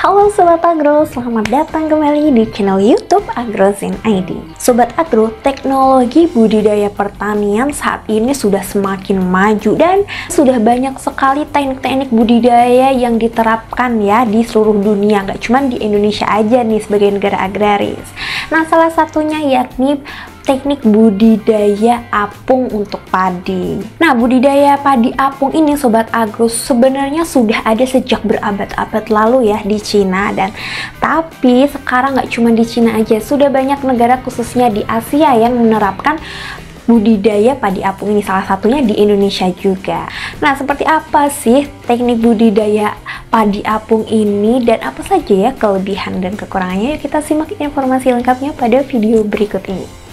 Halo Sobat Agro, selamat datang kembali di channel YouTube AgroZen ID. Sobat Agro, teknologi budidaya pertanian saat ini sudah semakin maju dan sudah banyak sekali teknik-teknik budidaya yang diterapkan ya di seluruh dunia, nggak cuma di Indonesia aja nih sebagai negara agraris. Nah, salah satunya yakni teknik budidaya apung untuk padi. Nah, budidaya padi apung ini Sobat Agro sebenarnya sudah ada sejak berabad-abad lalu ya di Cina, dan tapi sekarang nggak cuma di Cina aja, sudah banyak negara khususnya di Asia yang menerapkan budidaya padi apung ini, salah satunya di Indonesia juga. Nah, seperti apa sih teknik budidaya padi apung ini dan apa saja ya kelebihan dan kekurangannya? Yuk kita simak informasi lengkapnya pada video berikut ini.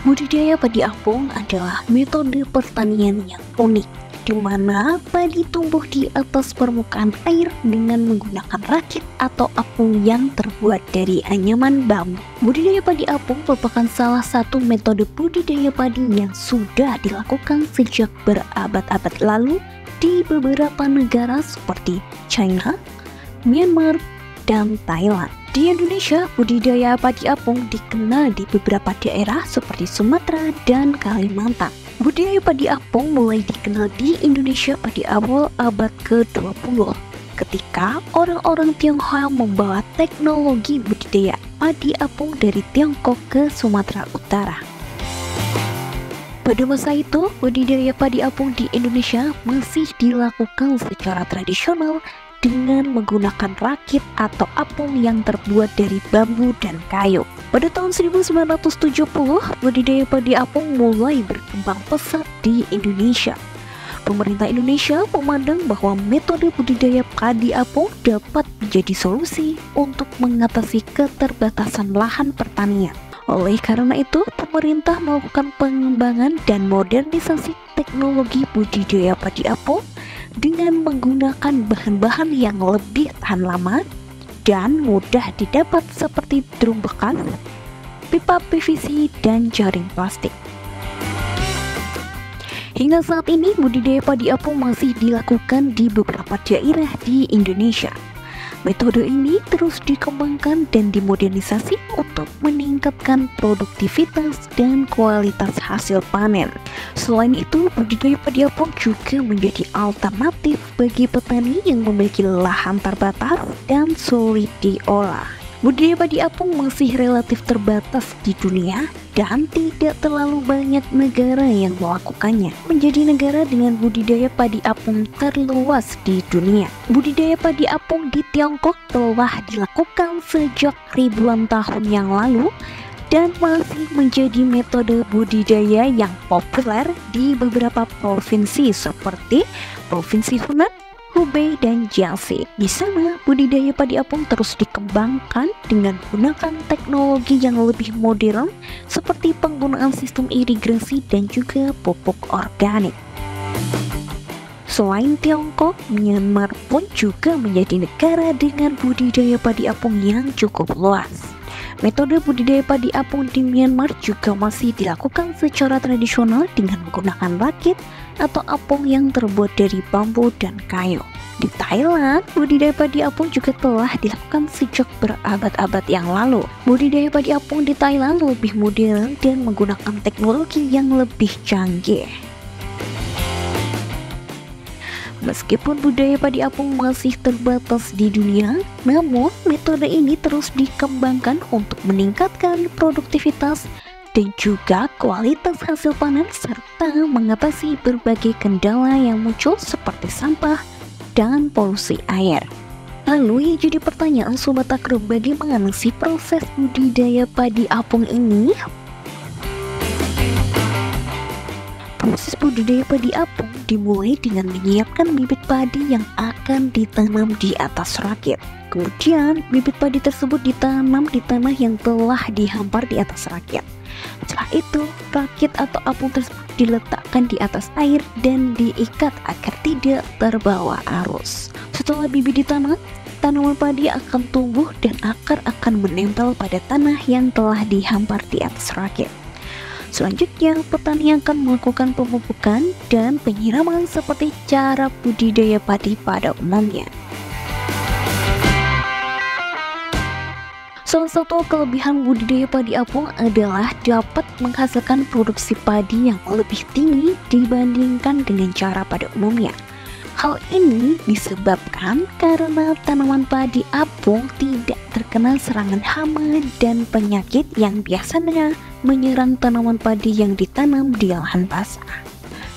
Budidaya padi apung adalah metode pertanian yang unik, di mana padi tumbuh di atas permukaan air dengan menggunakan rakit atau apung yang terbuat dari anyaman bambu. Budidaya padi apung merupakan salah satu metode budidaya padi yang sudah dilakukan sejak berabad-abad lalu di beberapa negara seperti China, Myanmar, dan Thailand. Di Indonesia, budidaya padi apung dikenal di beberapa daerah seperti Sumatera dan Kalimantan. Budidaya padi apung mulai dikenal di Indonesia pada awal abad ke-20 ketika orang-orang Tionghoa membawa teknologi budidaya padi apung dari Tiongkok ke Sumatera Utara. Pada masa itu, budidaya padi apung di Indonesia masih dilakukan secara tradisional dengan menggunakan rakit atau apung yang terbuat dari bambu dan kayu. Pada tahun 1970, budidaya padi apung mulai berkembang pesat di Indonesia. Pemerintah Indonesia memandang bahwa metode budidaya padi apung dapat menjadi solusi untuk mengatasi keterbatasan lahan pertanian. Oleh karena itu, pemerintah melakukan pengembangan dan modernisasi teknologi budidaya padi apung dengan menggunakan bahan-bahan yang lebih tahan lama dan mudah didapat seperti drum bekas, pipa PVC, dan jaring plastik. Hingga saat ini, budidaya padi apung masih dilakukan di beberapa daerah di Indonesia. Metode ini terus dikembangkan dan dimodernisasi untuk meningkatkan produktivitas dan kualitas hasil panen. Selain itu, budidaya padi apung juga menjadi alternatif bagi petani yang memiliki lahan terbatas dan sulit diolah. Budidaya padi apung masih relatif terbatas di dunia dan tidak terlalu banyak negara yang melakukannya. Menjadi negara dengan budidaya padi apung terluas di dunia. Budidaya padi apung di Tiongkok telah dilakukan sejak ribuan tahun yang lalu dan masih menjadi metode budidaya yang populer di beberapa provinsi seperti Provinsi Hunan, Hubei, dan Jiangxi. Di sana, budidaya padi apung terus dikembangkan dengan menggunakan teknologi yang lebih modern seperti penggunaan sistem irigasi dan juga pupuk organik. Selain Tiongkok, Myanmar pun juga menjadi negara dengan budidaya padi apung yang cukup luas. Metode budidaya padi apung di Myanmar juga masih dilakukan secara tradisional dengan menggunakan rakit atau apung yang terbuat dari bambu dan kayu. Di Thailand, budidaya padi apung juga telah dilakukan sejak berabad-abad yang lalu. Budidaya padi apung di Thailand lebih modern dan menggunakan teknologi yang lebih canggih. Meskipun budidaya padi apung masih terbatas di dunia, namun metode ini terus dikembangkan untuk meningkatkan produktivitas dan juga kualitas hasil panen serta mengatasi berbagai kendala yang muncul seperti sampah dan polusi air. Lalu yang jadi pertanyaan Sobat Agro, bagaimana sih proses budidaya padi apung ini? Proses budidaya padi apung dimulai dengan menyiapkan bibit padi yang akan ditanam di atas rakit. Kemudian, bibit padi tersebut ditanam di tanah yang telah dihampar di atas rakit. Setelah itu, rakit atau apung tersebut diletakkan di atas air dan diikat agar tidak terbawa arus. Setelah bibit ditanam, tanaman padi akan tumbuh dan akar akan menempel pada tanah yang telah dihampar di atas rakit. Selanjutnya, petani akan melakukan pemupukan dan penyiraman seperti cara budidaya padi pada umumnya. Salah satu kelebihan budidaya padi apung adalah dapat menghasilkan produksi padi yang lebih tinggi dibandingkan dengan cara pada umumnya. Hal ini disebabkan karena tanaman padi apung tidak terkena serangan hama dan penyakit yang biasanya menyerang tanaman padi yang ditanam di lahan basah.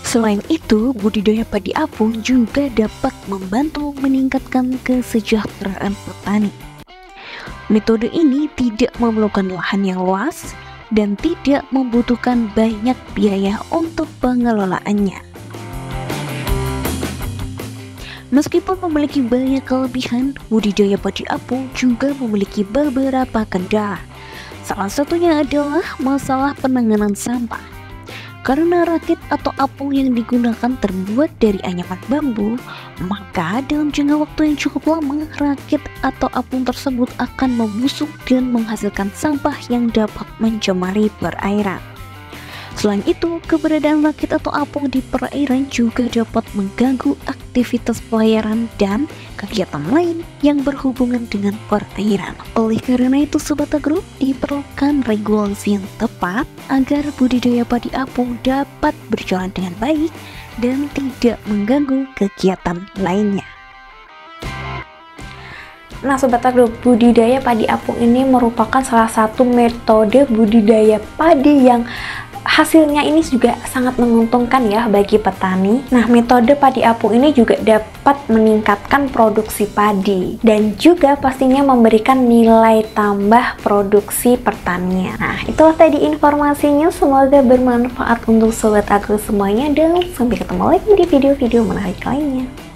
Selain itu, budidaya padi apung juga dapat membantu meningkatkan kesejahteraan petani. Metode ini tidak memerlukan lahan yang luas dan tidak membutuhkan banyak biaya untuk pengelolaannya. Meskipun memiliki banyak kelebihan, budidaya padi apung juga memiliki beberapa kendala. Salah satunya adalah masalah penanganan sampah. Karena rakit atau apung yang digunakan terbuat dari anyaman bambu, maka dalam jangka waktu yang cukup lama, rakit atau apung tersebut akan membusuk dan menghasilkan sampah yang dapat mencemari perairan. Selain itu, keberadaan rakit atau apung di perairan juga dapat mengganggu aktivitas pelayaran dan kegiatan lain yang berhubungan dengan perairan. Oleh karena itu, Sobat Agro, diperlukan regulasi yang tepat agar budidaya padi apung dapat berjalan dengan baik dan tidak mengganggu kegiatan lainnya. Nah Sobat Agro, budidaya padi apung ini merupakan salah satu metode budidaya padi yang hasilnya ini juga sangat menguntungkan ya bagi petani. Nah, metode padi apung ini juga dapat meningkatkan produksi padi dan juga pastinya memberikan nilai tambah produksi pertanian. Nah, itulah tadi informasinya, semoga bermanfaat untuk Sobat Agro semuanya dan sampai ketemu lagi di video-video menarik lainnya.